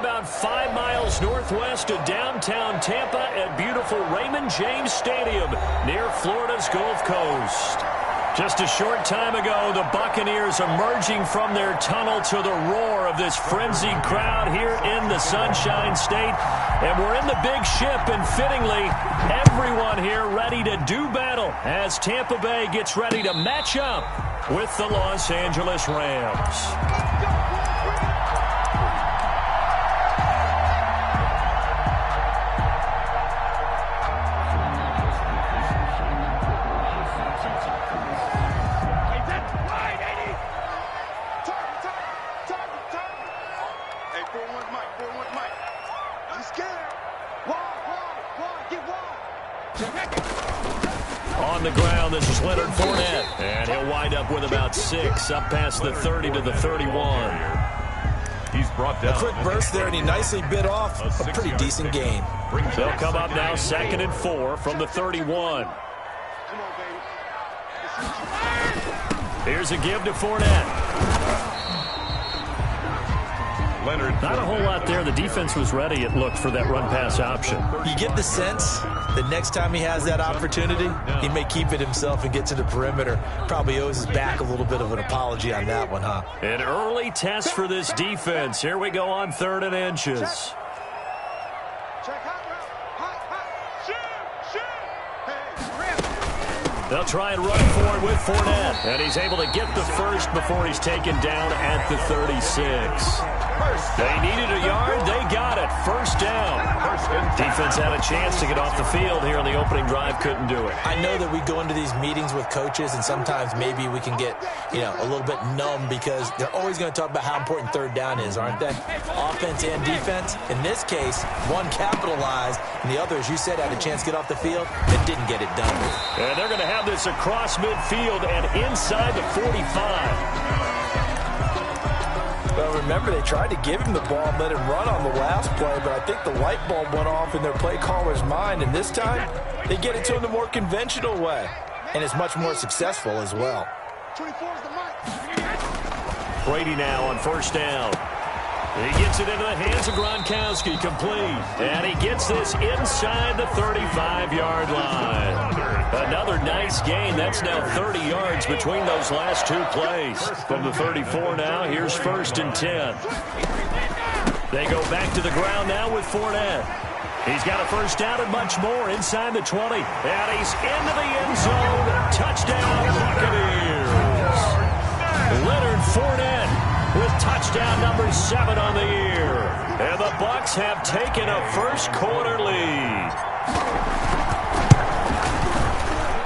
about 5 miles northwest of downtown Tampa at beautiful Raymond James Stadium near Florida's Gulf Coast. Just a short time ago, the Buccaneers emerging from their tunnel to the roar of this frenzied crowd here in the Sunshine State. And we're in the big ship, and fittingly, everyone here ready to do battle as Tampa Bay gets ready to match up with the Los Angeles Rams. On the ground, this is Leonard Fournette, and he'll wind up with about 6, up past the 30 to the 31. He's brought down. A quick burst there, and he nicely bit off a pretty decent gain. They'll come up now 2nd and 4 from the 31. Here's a give to Fournette. Leonard. Not a whole lot there. The defense was ready, it looked, for that run-pass option. You get the sense that next time he has that opportunity, he may keep it himself and get to the perimeter. Probably owes his back a little bit of an apology on that one, huh? An early test for this defense. Here we go on 3rd and inches. They'll try and run for it with Fournette. And he's able to get the first before he's taken down at the 36. They needed a yard. They got it. First down. Defense had a chance to get off the field here on the opening drive. Couldn't do it. I know that we go into these meetings with coaches, and sometimes maybe we can get, a little bit numb because they're always going to talk about how important 3rd down is, aren't they? Offense and defense. In this case, one capitalized, and the other, as you said, had a chance to get off the field and didn't get it done. And they're going to have this across midfield and inside the 45. Well, remember, they tried to give him the ball and let him run on the last play, but I think the light bulb went off in their play caller's mind, and this time they get it to him the more conventional way, and it's much more successful as well. Brady now on 1st down. He gets it into the hands of Gronkowski, complete. And he gets this inside the 35-yard line. Another nice gain. That's now 30 yards between those last 2 plays. From the 34 now, here's 1st and 10. They go back to the ground now with Fournette. He's got a first down and much more inside the 20. And he's into the end zone. Touchdown, Buccaneers. Leonard Fournette with touchdown number 7 on the year. And the Bucs have taken a first-quarter lead.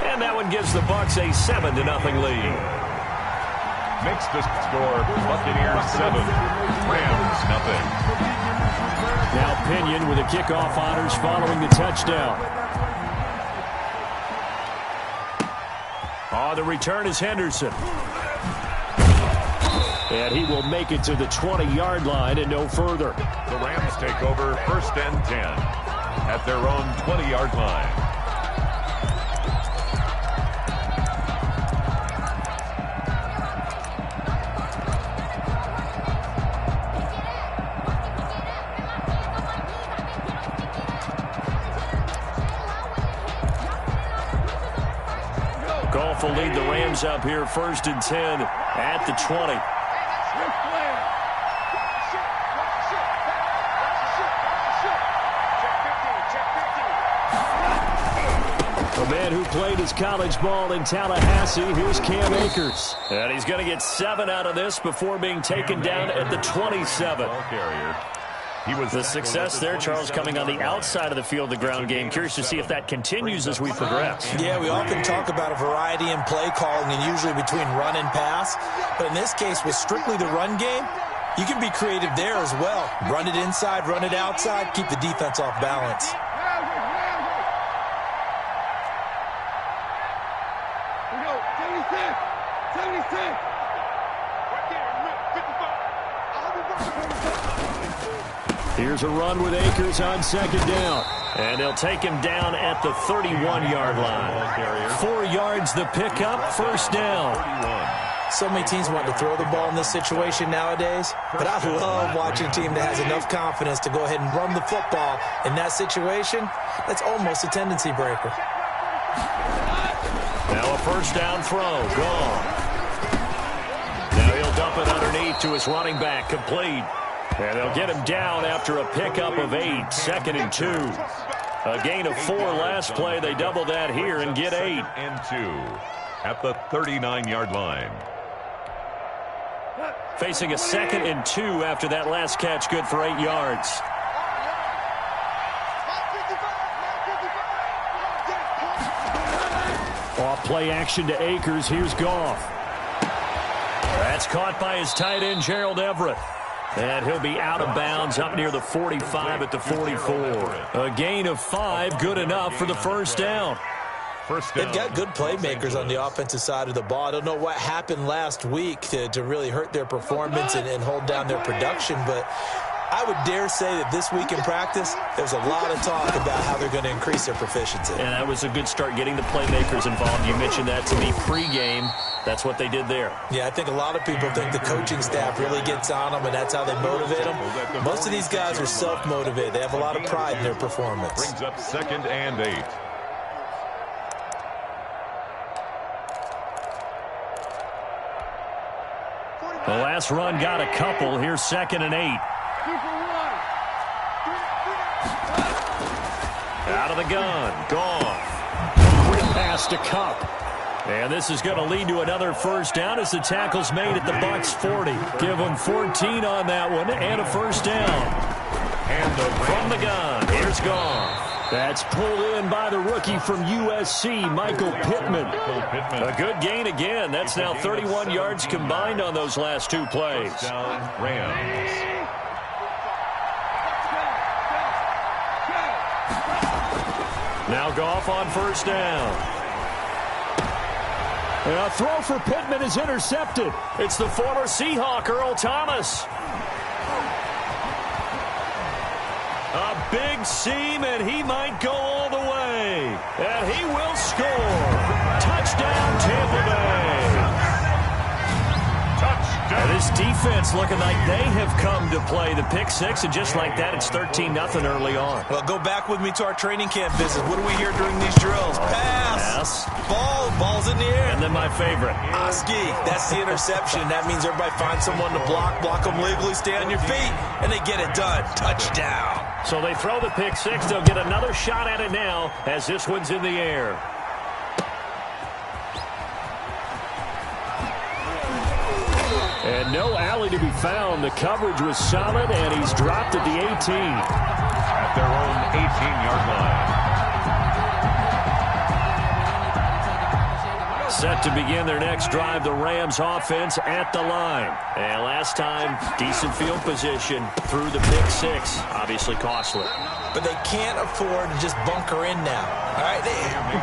And that one gives the Bucs a 7-0 lead. Makes the score Buccaneers 7, Rams 0. Now Pinion with the kickoff honors following the touchdown. On the return is Henderson. And he will make it to the 20-yard line and no further. The Rams take over 1st and 10 at their own 20-yard line. Goff will lead the Rams up here 1st and 10 at the 20. A man who played his college ball in Tallahassee, here's Cam Akers. And he's going to get 7 out of this before being taken down at the 27. The success there, Charles, coming on the outside of the field, the ground game. Curious to see if that continues as we progress. Yeah, we often talk about a variety in play calling and usually between run and pass. But in this case, with strictly the run game, you can be creative there as well. Run it inside, run it outside, keep the defense off balance. Here's a run with Akers on 2nd down. And they'll take him down at the 31-yard line. 4 yards the pickup, 1st down. So many teams want to throw the ball in this situation nowadays, but I love watching a team that has enough confidence to go ahead and run the football in that situation. That's almost a tendency breaker. Now a first down throw, gone. Now he'll dump it underneath to his running back, complete. And they'll get him down after a pickup of 8, 2nd and 2. A gain of 4 last play. They double that here and get 8. 2nd and 2 at the 39-yard line. Facing a 2nd and 2 after that last catch, good for 8 yards. Off play action to Akers. Here's Goff. That's caught by his tight end, Gerald Everett. And he'll be out of bounds up near the 45 at the 44. A gain of 5, good enough for the first down. They've got good playmakers on the offensive side of the ball. I don't know what happened last week to really hurt their performance and hold down their production, but I would dare say that this week in practice, there's a lot of talk about how they're going to increase their proficiency. And that was a good start, getting the playmakers involved. You mentioned that to me pregame. That's what they did there. Yeah, I think a lot of people think the coaching staff really gets on them, and that's how they motivate them. Most of these guys are self-motivated. They have a lot of pride in their performance. Brings up 2nd and 8. The last run got a couple. Here's 2nd and 8. Out of the gun. Goff. Quick pass to Kupp. And this is going to lead to another first down as the tackle's made at the Bucs 40. Give them 14 on that one and a first down. And from the gun, here's Goff. That's pulled in by the rookie from USC, Michael Pittman. A good gain again. That's now 31 yards combined on those last 2 plays. Rams. Now Goff on first down. And a throw for Pittman is intercepted. It's the former Seahawk, Earl Thomas. A big seam, and he might go all the way. And he will score. Touchdown, Tampa Bay. Touchdown. This defense looking like they have come to play. The pick 6, and just like that, it's 13-0 early on. Well, go back with me to our training camp visit. What do we hear during these drills? Pass. Ball's in the air. And then my favorite. Oski, that's the interception. That means everybody finds someone to block them legally, stay on your feet, and they get it done. Touchdown. So they throw the pick 6. They'll get another shot at it now as this one's in the air. And no alley to be found. The coverage was solid, and he's dropped at the 18. At their own 18-yard line. Set to begin their next drive, the Rams offense at the line. And last time, decent field position through the pick 6. Obviously costly. But they can't afford to just bunker in now. All right,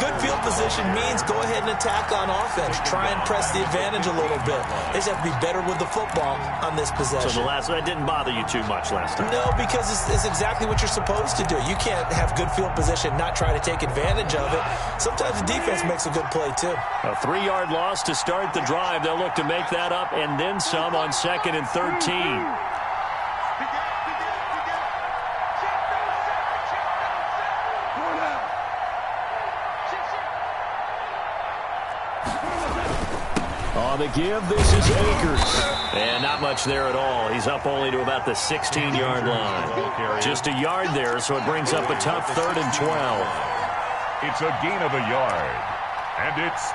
good field position means go ahead and attack on offense. Try and press the advantage a little bit. They just have to be better with the football on this possession. So that didn't bother you too much last time? No, because it's exactly what you're supposed to do. You can't have good field position, not try to take advantage of it. Sometimes the defense makes a good play, too. A 3-yard loss to start the drive. They'll look to make that up and then some on 2nd and 13. On the give, this is Akers. And not much there at all. He's up only to about the 16-yard line. Just a yard there, so it brings up a tough 3rd and 12. It's a gain of a yard. And it's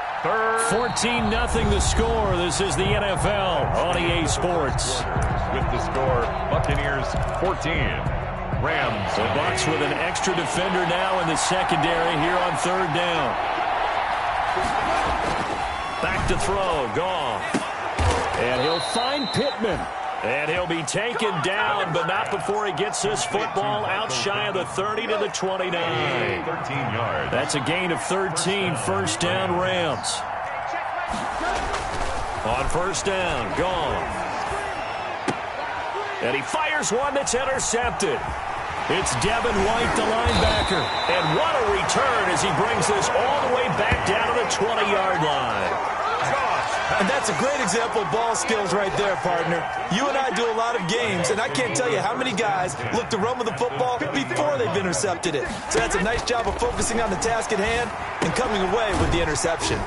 14-0 the score. This is the NFL on EA Sports. With the score, Buccaneers 14. Rams. The Bucs with an extra defender now in the secondary here on 3rd down. Back to throw, Goff. And he'll find Pittman. And he'll be taken down, but not before he gets this football out shy of the 30 to the 29. 13 yards. That's a gain of 13, first down Rams. On first down, Goff. And he fires one that's intercepted. It's Devin White, the linebacker. And what a return as he brings this all the way back down to the 20-yard line. And that's a great example of ball skills right there, partner. You and I do a lot of games, and I can't tell you how many guys look to run with the football before they've intercepted it. So that's a nice job of focusing on the task at hand and coming away with the interception.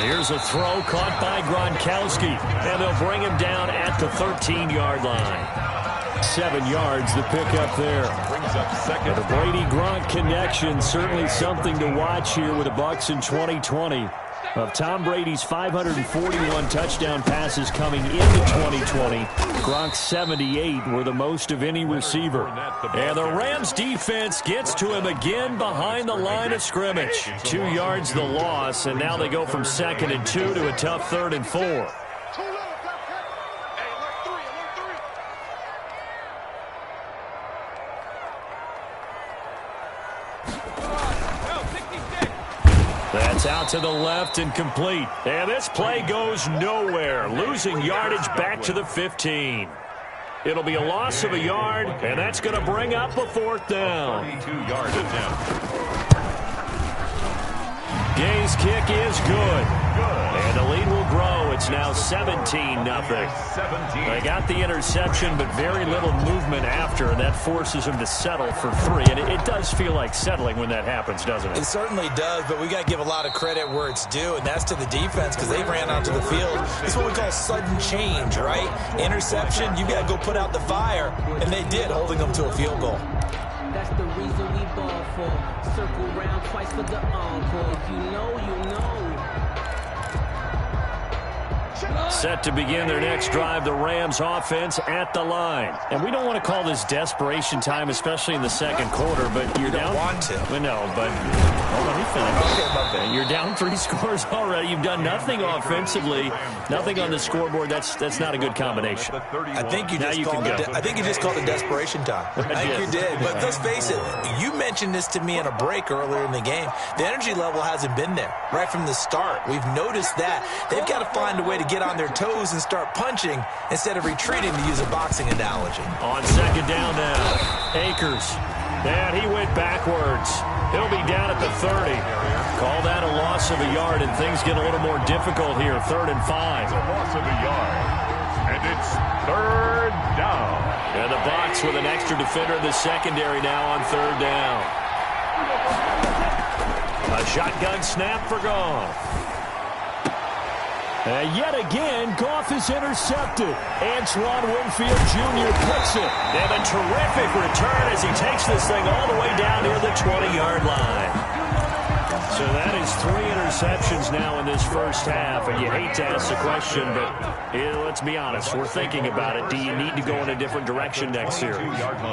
Here's a throw caught by Gronkowski, and they'll bring him down at the 13-yard line. 7 yards, the pickup there. Brings up second. The Brady-Gronk connection, certainly something to watch here with the Bucs in 2020. Of Tom Brady's 541 touchdown passes coming into 2020, Gronk's 78 were the most of any receiver. And the Rams defense gets to him again behind the line of scrimmage. 2 yards the loss, and now they go from 2nd and 2 to a tough 3rd and 4. That's out to the left and complete. And this play goes nowhere, losing yardage back to the 15. It'll be a loss of a yard, and that's going to bring up a 4th down. 32-yard attempt. Gay's kick is good. And the lead will grow. It's now 17-0. They got the interception, but very little movement after, and that forces them to settle for 3. And it does feel like settling when that happens, doesn't it? It certainly does, but we got to give a lot of credit where it's due, and that's to the defense because they ran onto the field. It's what we call sudden change, right? Interception, you got to go put out the fire, and they did, holding them to a field goal. That's the reason we ball for. Circle round twice for the encore. If you know, you know. Set to begin their next drive, the Rams offense at the line. And we don't want to call this desperation time, especially in the second quarter, but you're down. You don't want to. Well, no, but hold on, let me finish. Okay. You're down 3 scores already. You've done nothing offensively, nothing on the scoreboard. That's not a good combination. I think you just called it desperation time. I think you did. But let's face it, you mentioned this to me in a break earlier in the game. The energy level hasn't been there right from the start. We've noticed that. They've got to find a way to get on their toes and start punching instead of retreating, to use a boxing analogy. On 2nd down now, Akers. And he went backwards. He'll be down at the 30. Call that a loss of a yard, and things get a little more difficult here. 3rd and 5. It's a loss of a yard. And it's 3rd down. And the Bucs with an extra defender in the secondary now on 3rd down. A shotgun snap for Goff. And yet again, Goff is intercepted. Antoine Winfield Jr. picks it. And a terrific return as he takes this thing all the way down near the 20-yard line. So that is 3 interceptions now in this first half. And you hate to ask the question, but let's be honest. We're thinking about it. Do you need to go in a different direction next year?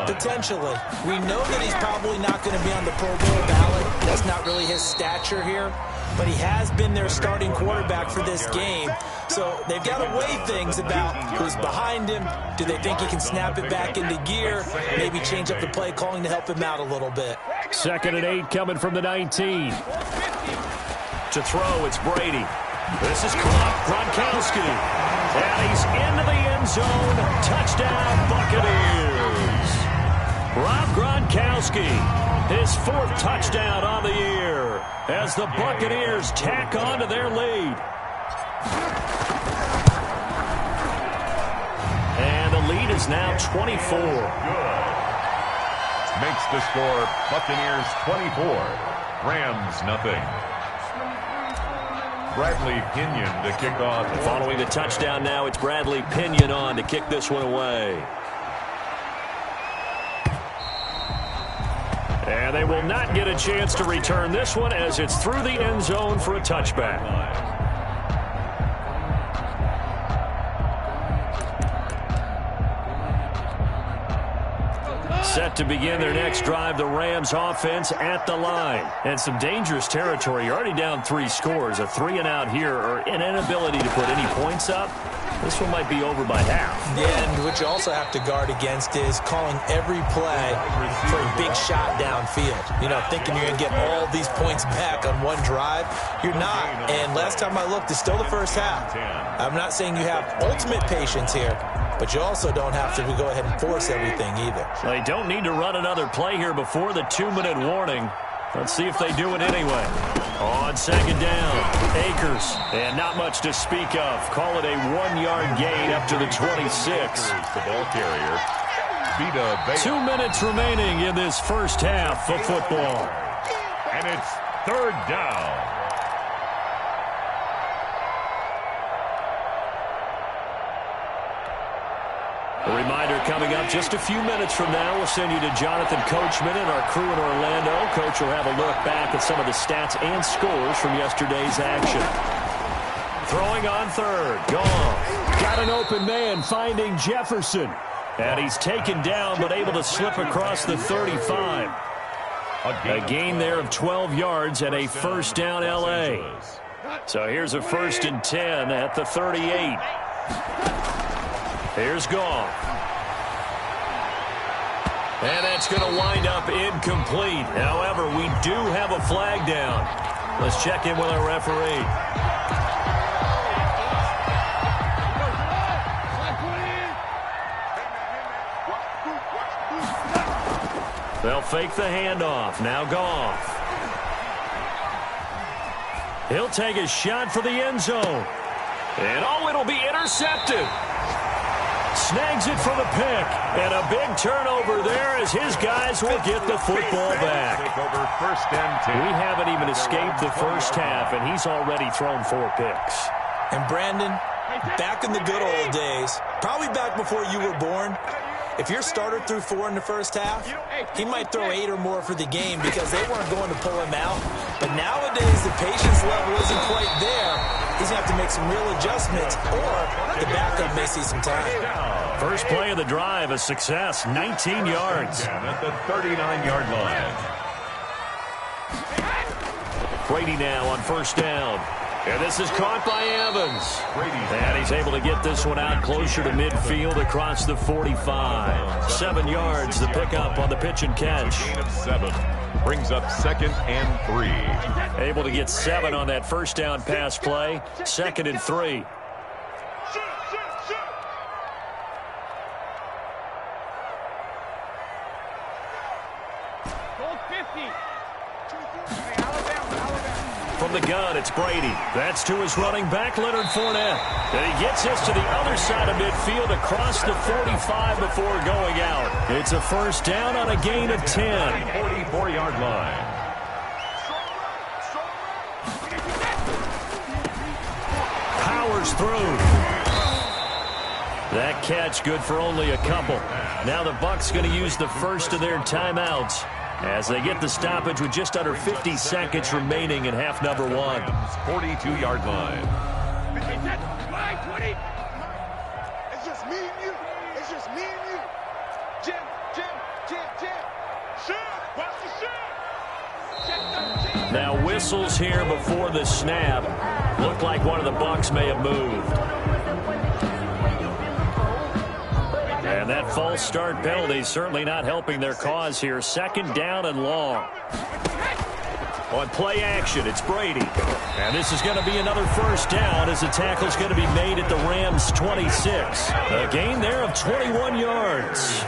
Potentially. We know that he's probably not going to be on the Pro Bowl ballot. That's not really his stature here. But he has been their starting quarterback for this game. So they've got to weigh things about who's behind him. Do they think he can snap it back into gear? Maybe change up the play calling to help him out a little bit. 2nd and 8 coming from the 19. To throw, it's Brady. This is caught. Gronkowski. And he's into the end zone. Touchdown, Buccaneers. Rob Gronkowski, his 4th touchdown on the year as the Buccaneers tack on to their lead. And the lead is now 24. Good. Makes the score Buccaneers 24, Rams nothing. Bradley Pinion to kick off. Following the touchdown now, it's Bradley Pinion on to kick this one away. And they will not get a chance to return this one as it's through the end zone for a touchback. Set to begin their next drive, the Rams offense at the line. And some dangerous territory. You're already down 3 scores. A 3-and-out here, or an inability to put any points up. This one might be over by half. Yeah, and what you also have to guard against is calling every play for a big shot downfield. You know, thinking you're going to get all these points back on one drive. You're not. And last time I looked, it's still the first half. I'm not saying you have ultimate patience here, but you also don't have to go ahead and force everything either. They don't need to run another play here before the 2-minute warning. Let's see if they do it anyway. On second down, Akers, and not much to speak of. Call it a 1-yard gain up to the 26. The ball carrier. 2 minutes remaining in this first half of football. And it's third down. A reminder coming up just a few minutes from now. We'll send you to Jonathan Coachman and our crew in Orlando. Coach will have a look back at some of the stats and scores from yesterday's action. Throwing on third. Gone. Got an open man finding Jefferson. And he's taken down but able to slip across the 35. A gain there of 12 yards and a first down L.A. So here's a 1st and 10 at the 38. Here's Goff. And that's going to wind up incomplete. However, we do have a flag down. Let's check in with our referee. They'll fake the handoff. Now Goff. He'll take a shot for the end zone. And it'll be intercepted. Snags it for the pick. And a big turnover there as his guys will get the football back. Take over 1st and 10. We haven't even escaped the first half, and he's already thrown 4 picks. And Brandon, back in the good old days, probably back before you were born, if your starter threw 4 in the first half, he might throw 8 or more for the game because they weren't going to pull him out. But nowadays, the patience level isn't quite there. He's going to have to make some real adjustments, or the backup may see some time. First play of the drive, a success, 19 yards. At the 39-yard line. Brady now on 1st down. And this is caught by Evans. And he's able to get this one out closer to midfield across the 45. 7 yards, the pickup on the pitch and catch. Gain of 7. Brings up 2nd and 3. Able to get 7 on that first down pass play. 2nd and 3. From the gun, it's Brady. That's to his running back, Leonard Fournette. And he gets this to the other side of midfield across the 45 before going out. It's a first down on a gain of 10. 44-yard line. Powers through. That catch good for only a couple. Now the Bucs going to use the first of their timeouts as they get the stoppage with just under 50 seconds remaining in half number 1. 42-yard line. It's just me and you. It's just me and you. Jim. Shoot. Watch the shoot. Now whistles here before the snap. Looked like one of the Bucs may have moved. And that false start penalty certainly not helping their cause here. 2nd down and long. On play action, it's Brady. And this is going to be another first down as the tackle's going to be made at the Rams' 26. A gain there of 21 yards.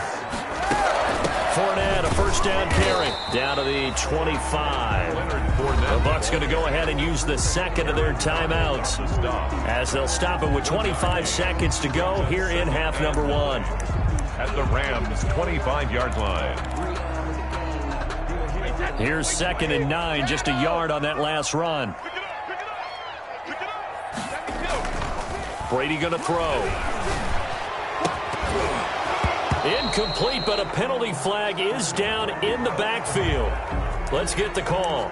Fournette, a first down carry. Down to the 25. The Bucs going to go ahead and use the second of their timeouts as they'll stop it with 25 seconds to go here in half number 1. At the Rams' 25-yard line. Here's 2nd and 9, just a yard on that last run. Brady going to throw. Incomplete, but a penalty flag is down in the backfield. Let's get the call.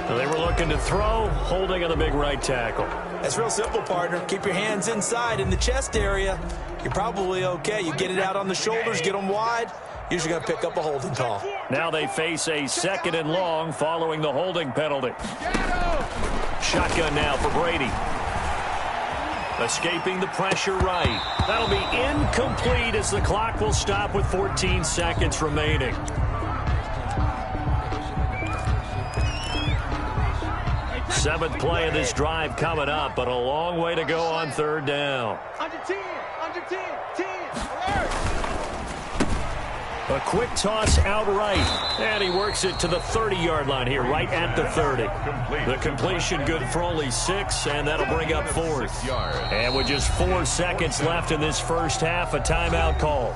They were looking to throw, holding on the big right tackle. That's real simple, partner. Keep your hands inside in the chest area. You're probably okay. You get it out on the shoulders, get them wide. Usually going to pick up a holding call. Now they face a 2nd and long following the holding penalty. Shotgun now for Brady. Escaping the pressure right. That'll be incomplete as the clock will stop with 14 seconds remaining. Seventh play of this drive coming up, but a long way to go on 3rd down. Under 10, 10, alert. A quick toss outright, and he works it to the 30-yard line here, right at the 30. The completion good for only 6, and that'll bring up 4th. And with just 4 seconds left in this first half, a timeout call.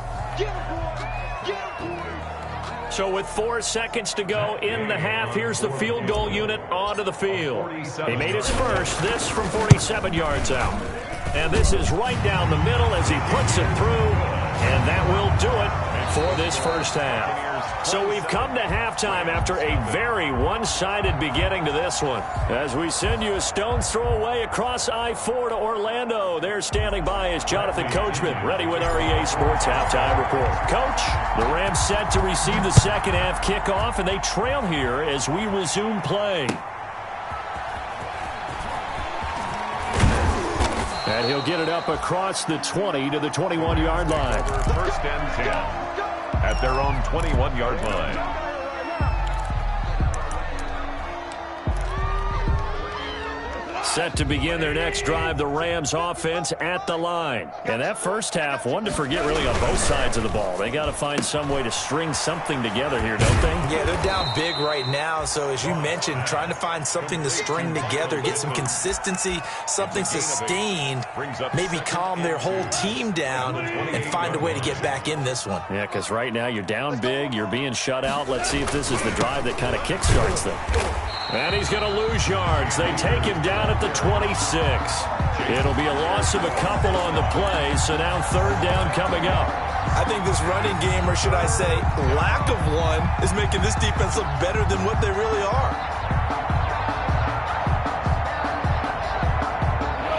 So with 4 seconds to go in the half, here's the field goal unit onto the field. He made his first, this from 47 yards out. And this is right down the middle as he puts it through, and that will do it for this first half. So we've come to halftime after a very one-sided beginning to this one. As we send you a stone's throw away across I-4 to Orlando. There standing by is Jonathan Coachman, ready with our EA Sports Halftime Report. Coach, the Rams set to receive the second half kickoff, and they trail here as we resume play. And he'll get it up across the 20 to the 21-yard line. First and 10 at their own 21-yard line. Set to begin their next drive, the Rams offense at the line. And that first half, one to forget really on both sides of the ball. They got to find some way to string something together here, don't they? Yeah, they're down big right now. So as you mentioned, trying to find something to string together, get some consistency, something sustained, maybe calm their whole team down and find a way to get back in this one. Yeah, because right now you're down big, you're being shut out. Let's see if this is the drive that kind of kickstarts them. And he's going to lose yards. They take him down at the 26. It'll be a loss of a couple on the play, so now third down coming up. I think this running game, or should I say lack of one, is making this defense look better than what they really are.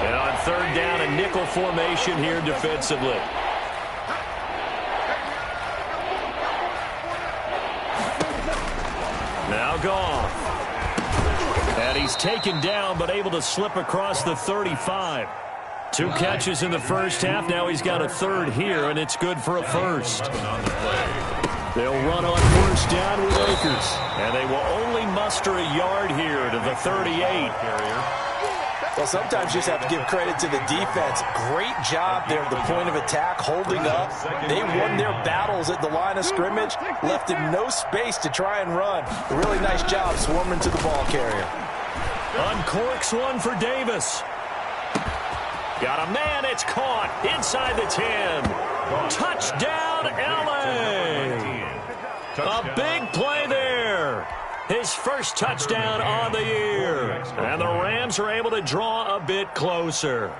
And on third down, a nickel formation here defensively. Now gone. And he's taken down, but able to slip across the 35. 2 catches in the first half. Now he's got a third here, and it's good for a first. They'll run on first down with Akers. And they will only muster a yard here to the 38. Well, sometimes you just have to give credit to the defense. Great job there at the point of attack, holding up. They won their battles at the line of scrimmage, left him no space to try and run. A really nice job swarming to the ball carrier. Uncorks one for Davis. Got a man, it's caught inside the 10. Touchdown, L.A. A big play there. His first touchdown on the year. And the Rams are able to draw a bit closer.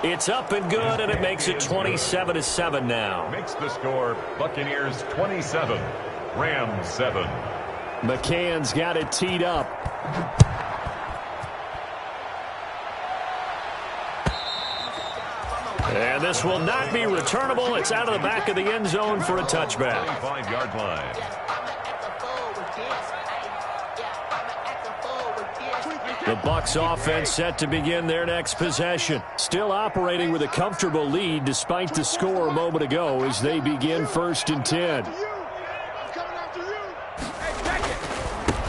It's up and good, and it makes it 27-7 now. Makes the score Buccaneers 27, Rams 7. McCann's got it teed up. And this will not be returnable. It's out of the back of the end zone for a touchback. 25-yard line. The Bucs offense set to begin their next possession. Still operating with a comfortable lead despite the score a moment ago as they begin first and 10.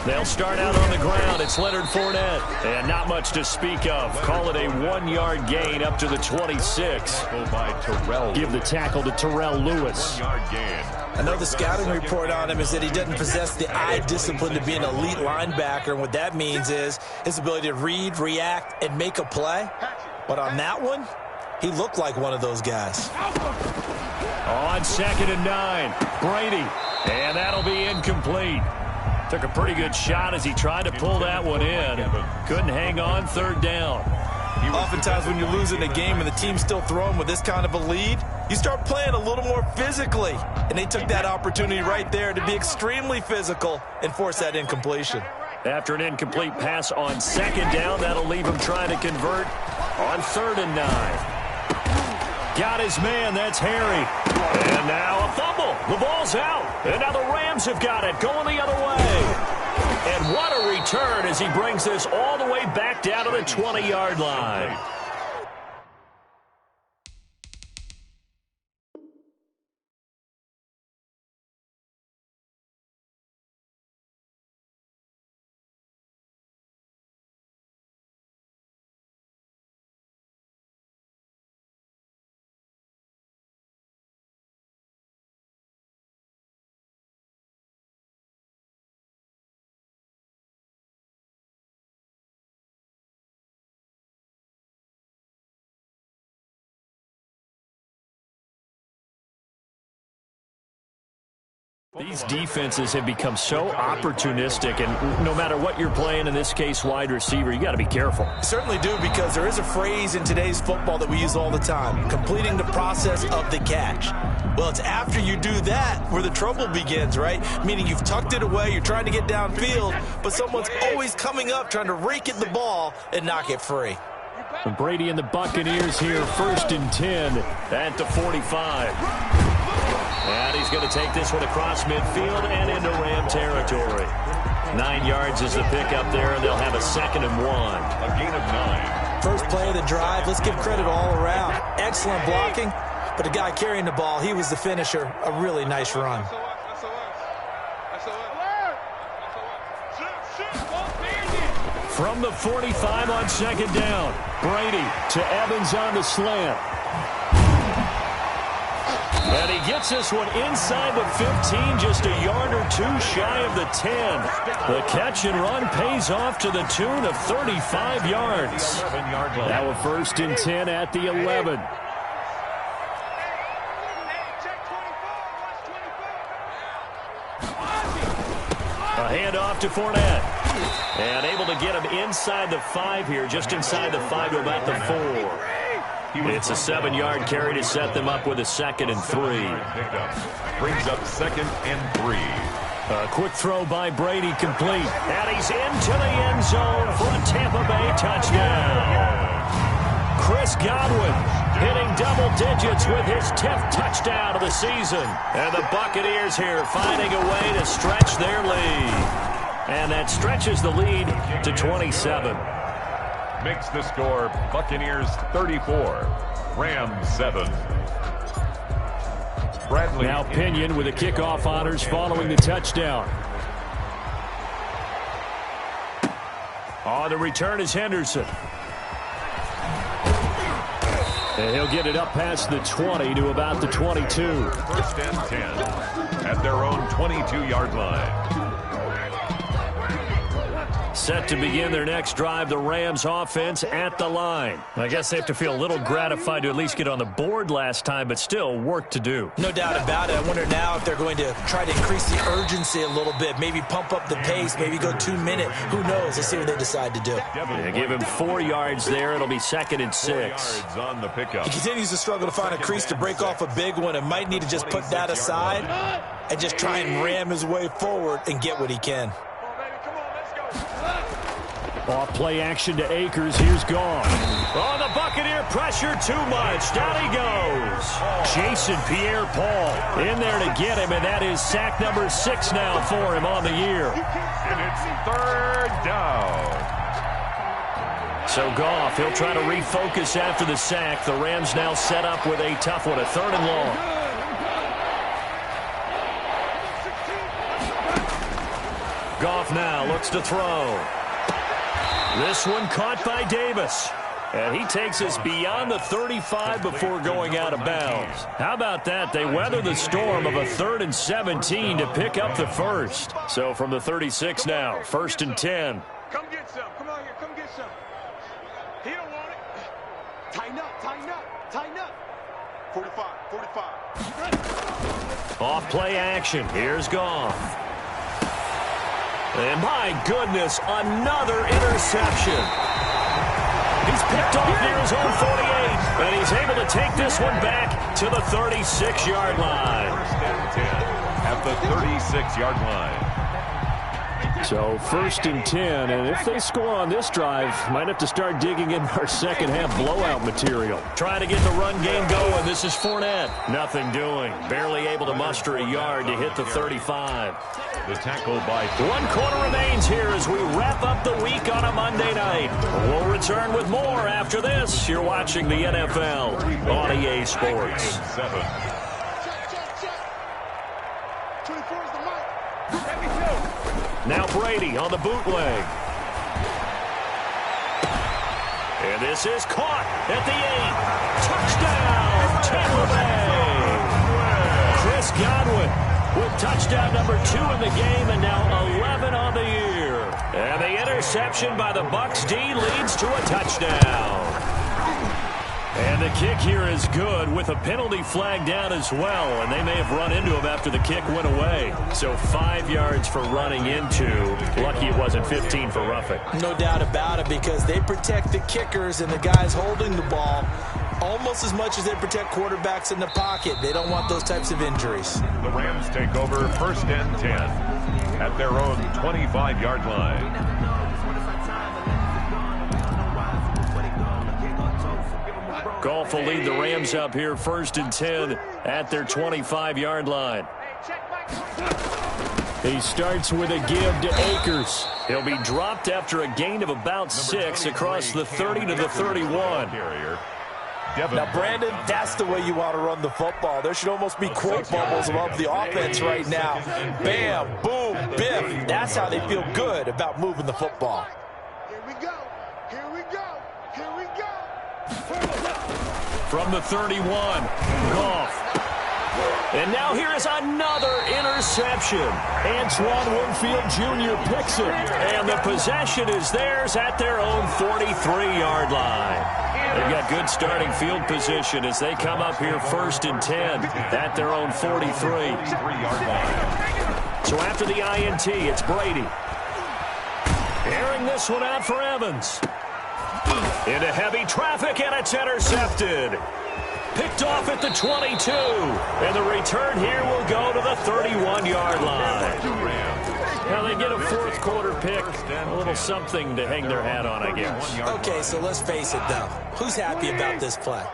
They'll start out on the ground. It's Leonard Fournette. And not much to speak of. Call it a 1-yard gain up to the 26. Give the tackle to Terrell Lewis. I know the scouting report on him is that he doesn't possess the eye discipline to be an elite linebacker. And what that means is his ability to read, react, and make a play. But on that one, he looked like one of those guys. On 2nd and 9, Brady. And that'll be incomplete. Took a pretty good shot as he tried to pull that one in. Couldn't hang on, third down. Oftentimes when you're losing a game and the team's still throwing with this kind of a lead, you start playing a little more physically. And they took that opportunity right there to be extremely physical and force that incompletion. After an incomplete pass on 2nd down, that'll leave him trying to convert on 3rd and 9. Got his man, that's Harry. And now a fumble. The ball's out. And now the Rams have got it, going the other way. And what a return as he brings this all the way back down to the 20-yard line. These defenses have become so opportunistic, and no matter what you're playing, in this case wide receiver, you got to be careful. Certainly do, because there is a phrase in today's football that we use all the time: completing the process of the catch. Well, it's after you do that where the trouble begins, right? Meaning you've tucked it away, you're trying to get downfield, but someone's always coming up trying to rake at the ball and knock it free. And Brady and the Buccaneers here, 1st and 10 at the 45. And he's going to take this one across midfield and into Ram territory. 9 yards is the pickup there, and they'll have a 2nd and 1. A gain of 9. First play of the drive, let's give credit all around. Excellent blocking, but the guy carrying the ball, he was the finisher. A really nice run. From the 45 on 2nd down, Brady to Evans on the slant. And he gets this one inside the 15, just a yard or two shy of the 10. The catch and run pays off to the tune of 35 yards. Now a 1st and 10 at the 11. A handoff to Fournette. And able to get him inside the 5 here, just inside the 5 to about the 4. It's a 7-yard carry to set them up with a 2nd and 3. Brings up 2nd and 3. A quick throw by Brady, complete. And he's into the end zone for a Tampa Bay touchdown. Chris Godwin hitting double digits with his 10th touchdown of the season. And the Buccaneers here finding a way to stretch their lead. And that stretches the lead to 27. Makes the score Buccaneers 34, Rams 7. Bradley. Now Pinion with the kickoff honors following the touchdown. On the return is Henderson. And he'll get it up past the 20 to about the 22. 1st and 10 at their own 22-yard line. Set to begin their next drive, the Rams offense at the line. I guess they have to feel a little gratified to at least get on the board last time, but still work to do. No doubt about it. I wonder now if they're going to try to increase the urgency a little bit, maybe pump up the pace, maybe go 2-minute. Who knows? Let's see what they decide to do. They give him 4 yards there. It'll be 2nd and 6. 4 yards on the pickup. He continues to struggle to find a crease to break off a big one and might need to just put that aside and just try and ram his way forward and get what he can. Off play action to Akers. Here's Goff. Oh, the Buccaneer pressure too much. Down he goes. Jason Pierre-Paul in there to get him, and that is sack number 6 now for him on the year. And it's 3rd down. So Goff, he'll try to refocus after the sack. The Rams now set up with a tough one, a 3rd and long. Goff now looks to throw. This one caught by Davis. And he takes us beyond the 35 before going out of bounds. How about that? They weather the storm of a 3rd and 17 to pick up the first. So from the 36 now, 1st and 10. Come get some. Come on here. Come get some. He don't want it. Tighten up. Tighten up. Tighten up. 45. 45. Off play action. Here's Goff. And my goodness, another interception. He's picked off near his own 48, and he's able to take this one back to the 36-yard line. 1st and 10 at the 36-yard line. So 1st and 10, and if they score on this drive, might have to start digging in our second half blowout material. Trying to get the run game going. This is Fournette. Nothing doing. Barely able to muster a yard to hit the 35. The tackle by... 1 quarter remains here as we wrap up the week on a Monday night. We'll return with more after this. You're watching the NFL on EA Sports. 7. Now Brady on the bootleg. And this is caught at the 8. Touchdown, Tampa Bay. Chris Godwin with touchdown number 2 in the game and now 11 on the year. And the interception by the Bucs D leads to a touchdown. And the kick here is good with a penalty flag down as well, and they may have run into him after the kick went away. So 5 yards for running into. Lucky it wasn't 15 for roughing. No doubt about it, because they protect the kickers and the guys holding the ball almost as much as they protect quarterbacks in the pocket. They don't want those types of injuries. The Rams take over 1st and 10 at their own 25-yard line. Goff will lead the Rams up here 1st and 10 at their 25-yard line. He starts with a give to Akers. He'll be dropped after a gain of about 6 across the 30 to the 31. Now, Brandon, that's the way you want to run the football. There should almost be quote bubbles above the offense right now. Bam, boom, biff. That's how they feel good about moving the football. Here we go. Here we go. Here we go. From the 31, Goff. And now here is another interception. Antoine Winfield Jr. picks it. And the possession is theirs at their own 43-yard line. They've got good starting field position as they come up here 1st and 10 at their own 43. So after the INT, it's Brady. Airing this one out for Evans. Into heavy traffic, and it's intercepted. Picked off at the 22. And the return here will go to the 31-yard line. Now they get a 4th quarter pick. A little something to hang their hat on, I guess. Okay, so let's face it, though. Who's happy about this play?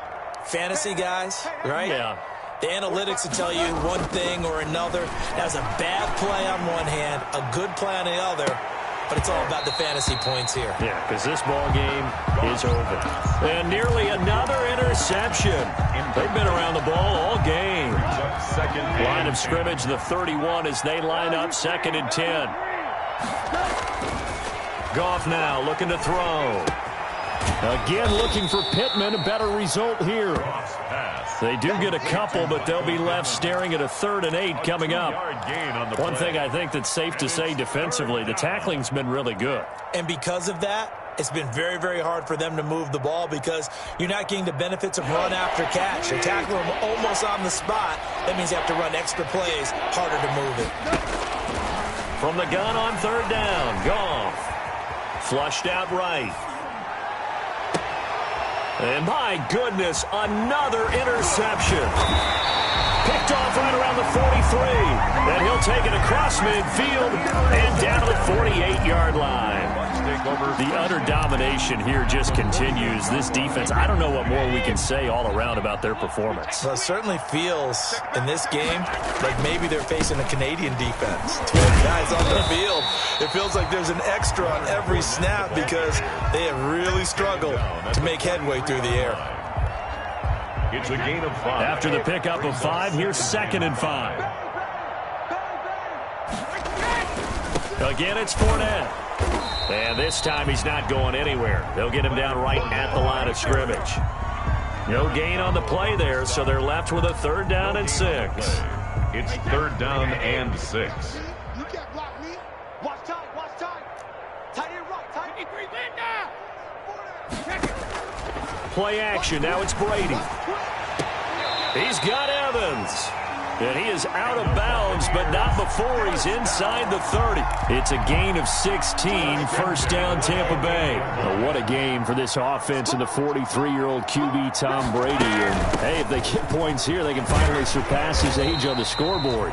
Fantasy guys, right? Yeah. The analytics will tell you one thing or another. That's a bad play on one hand, a good play on the other. But it's all about the fantasy points here. Yeah, because this ball game is over. And nearly another interception. They've been around the ball all game. Line of scrimmage, the 31, as they line up 2nd and 10. Goff now looking to throw. Again looking for Pittman, a better result here. They do get a couple, but they'll be left staring at a 3rd and 8 coming up. One thing I think that's safe to say defensively, the tackling's been really good. And because of that, it's been very, very hard for them to move the ball because you're not getting the benefits of run after catch. They tackle them almost on the spot. That means you have to run extra plays, harder to move it. From the gun on 3rd down, Goff. Flushed out right. And my goodness, another interception. Picked off right around the 43. And he'll take it across midfield and down to the 48-yard line. The utter domination here just continues. This defense, I don't know what more we can say all around about their performance. Well, it certainly feels in this game like maybe they're facing a Canadian defense. 12 guys on the field. It feels like there's an extra on every snap because they have really struggled to make headway through the air. It's a gain of 5. After the pickup of 5, here's 2nd and 5. Again, it's Fournette. And this time he's not going anywhere. They'll get him down right at the line of scrimmage. No gain on the play there, so they're left with a 3rd down and 6. It's 3rd down and 6. You can't block me. Watch time. Watch time. Tight end right. Tight end 3 now. Play action. Now it's Brady. He's got Evans. And he is out of bounds, but not before he's inside the 30. It's a gain of 16, 1st down Tampa Bay. Oh, what a game for this offense and the 43-year-old QB Tom Brady. And, hey, if they get points here, they can finally surpass his age on the scoreboard.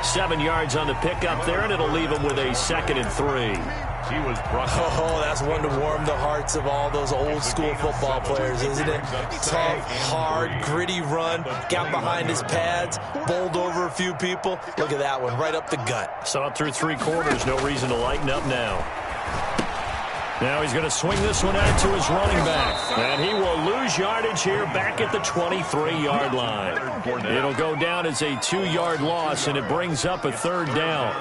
7 yards on the pickup there, and it'll leave him with a 2nd and 3. Oh, that's one to warm the hearts of all those old-school football players, isn't it? Tough, hard, gritty run, got behind his pads, bowled over a few people. Look at that one, right up the gut. Saw it through 3 quarters, no reason to lighten up now. Now he's going to swing this one out to his running back. And he will lose yardage here back at the 23-yard line. It'll go down as a 2-yard loss, and it brings up a 3rd down.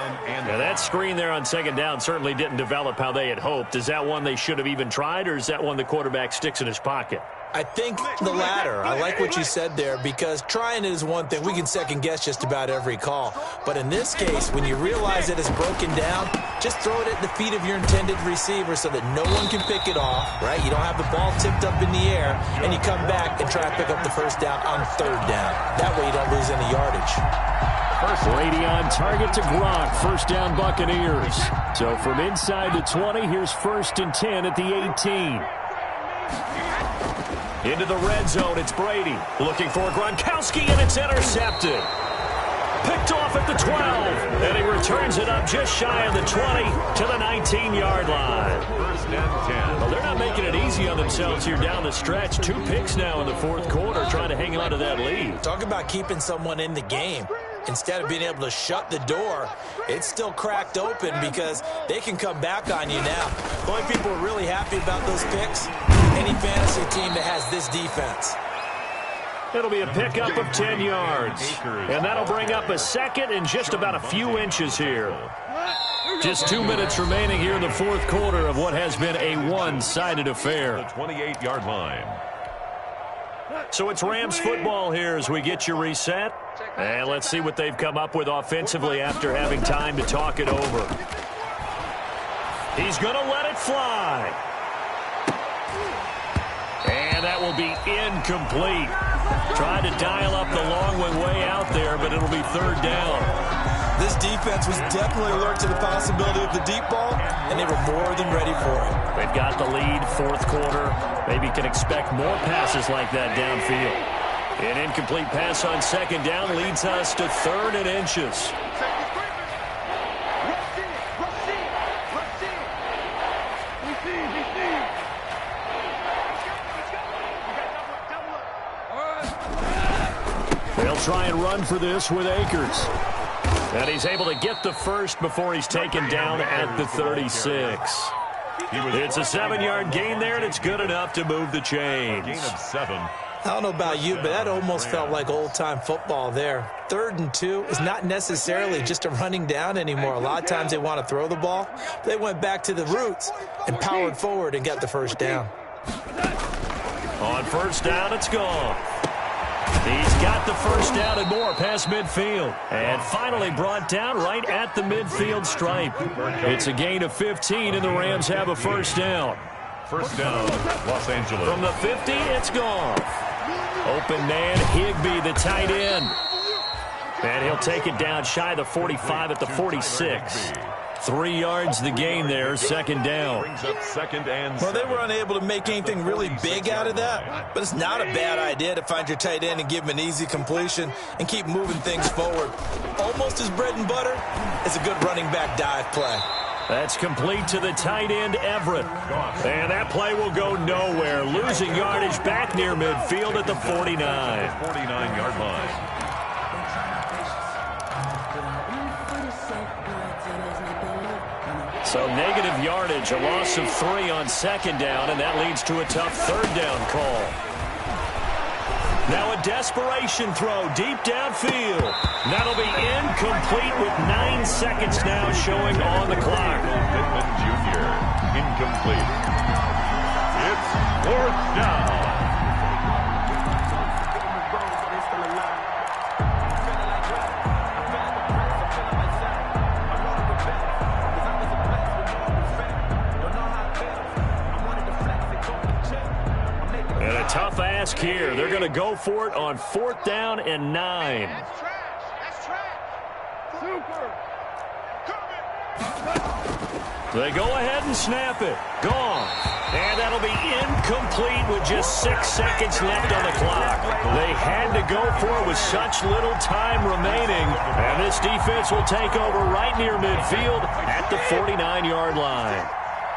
Now that screen there on 2nd down certainly didn't develop how they had hoped. Is that one they should have even tried, or is that one the quarterback sticks in his pocket? I think the latter. I like what you said there, because trying it is one thing. We can second guess just about every call. But in this case, when you realize that it's broken down, just throw it at the feet of your intended receiver so that no one can pick it off, right? You don't have the ball tipped up in the air, and you come back and try to pick up the first down on third down. That way you don't lose any yardage. Brady on target to Gronk. First down, Buccaneers. So from inside the 20, here's 1st and 10 at the 18. Into the red zone, it's Brady. Looking for Gronkowski, and it's intercepted. Picked off at the 12, and he returns it up just shy of the 20 to the 19-yard line. 1st and 10. Well, they're not making it easy on themselves here down the stretch. 2 picks now in the 4th quarter, trying to hang on to that lead. Talk about keeping someone in the game. Instead of being able to shut the door, it's still cracked open because they can come back on you now. The only people who are really happy about those picks, any fantasy team that has this defense. It'll be a pickup of 10 yards. And that'll bring up a second and just about a few inches here. Just 2 minutes remaining here in the 4th quarter of what has been a one-sided affair. The 28-yard line. So it's Rams football here as we get you reset. And let's see what they've come up with offensively after having time to talk it over. He's going to let it fly. And that will be incomplete. Tried to dial up the long one way out there, but it'll be 3rd down. This defense was definitely alert to the possibility of the deep ball, and they were more than ready for it. They've got the lead, 4th quarter. Maybe can expect more passes like that downfield. An incomplete pass on 2nd down leads us to 3rd and inches. They'll try and run for this with Akers. And he's able to get the first before he's taken down at the 36. It's a 7-yard gain there, and it's good enough to move the chains. Gain of 7. I don't know about you, but that almost felt like old-time football there. 3rd and 2 is not necessarily just a running down anymore. A lot of times they want to throw the ball. They went back to the roots and powered forward and got the first down. On 1st down, it's gone. He's got the first down and more past midfield. And finally brought down right at the midfield stripe. It's a gain of 15, and the Rams have a first down. 1st down, Los Angeles. From the 50, it's gone. Open man, Higbee, the tight end. And he'll take it down shy of the 45 at the 46. 3 yards the gain there, 2nd down. Brings up 2nd and 7. Well, they were unable to make anything really big out of that, but it's not a bad idea to find your tight end and give him an easy completion and keep moving things forward. Almost as bread and butter as a good running back dive play. That's complete to the tight end, Everett. And that play will go nowhere. Losing yardage back near midfield at the 49. 49-yard line. So negative yardage, a loss of 3 on 2nd down, and that leads to a tough 3rd down call. Now a desperation throw deep downfield. That'll be incomplete with 9 seconds now showing on the clock. Pittman Jr. incomplete. It's 4th down. And a tough ask here. They're going to go for it on 4th down and 9. That's trash. That's trash. Super. They go ahead and snap it. Gone. And that'll be incomplete with just 6 seconds left on the clock. They had to go for it with such little time remaining. And this defense will take over right near midfield at the 49-yard line.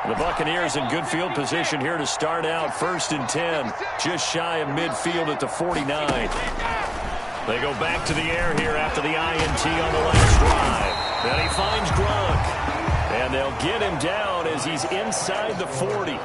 The Buccaneers in good field position here to start out 1st and 10, just shy of midfield at the 49. They go back to the air here after the INT on the last drive. And he finds Gronk. And they'll get him down as he's inside the 40.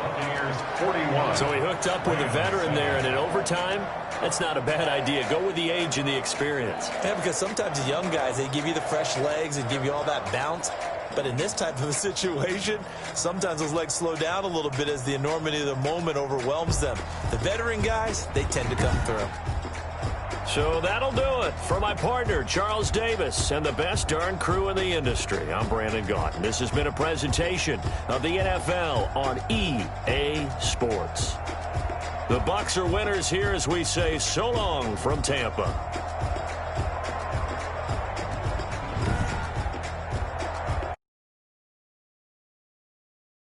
41. So he hooked up with a veteran there, and in overtime, that's not a bad idea. Go with the age and the experience. Yeah, because sometimes the young guys, they give you the fresh legs and give you all that bounce. But in this type of a situation, sometimes those legs slow down a little bit as the enormity of the moment overwhelms them. The veteran guys, they tend to come through. So that'll do it for my partner, Charles Davis, and the best darn crew in the industry. I'm Brandon Gaunt, and this has been a presentation of the NFL on EA Sports. The Bucs are winners here as we say so long from Tampa.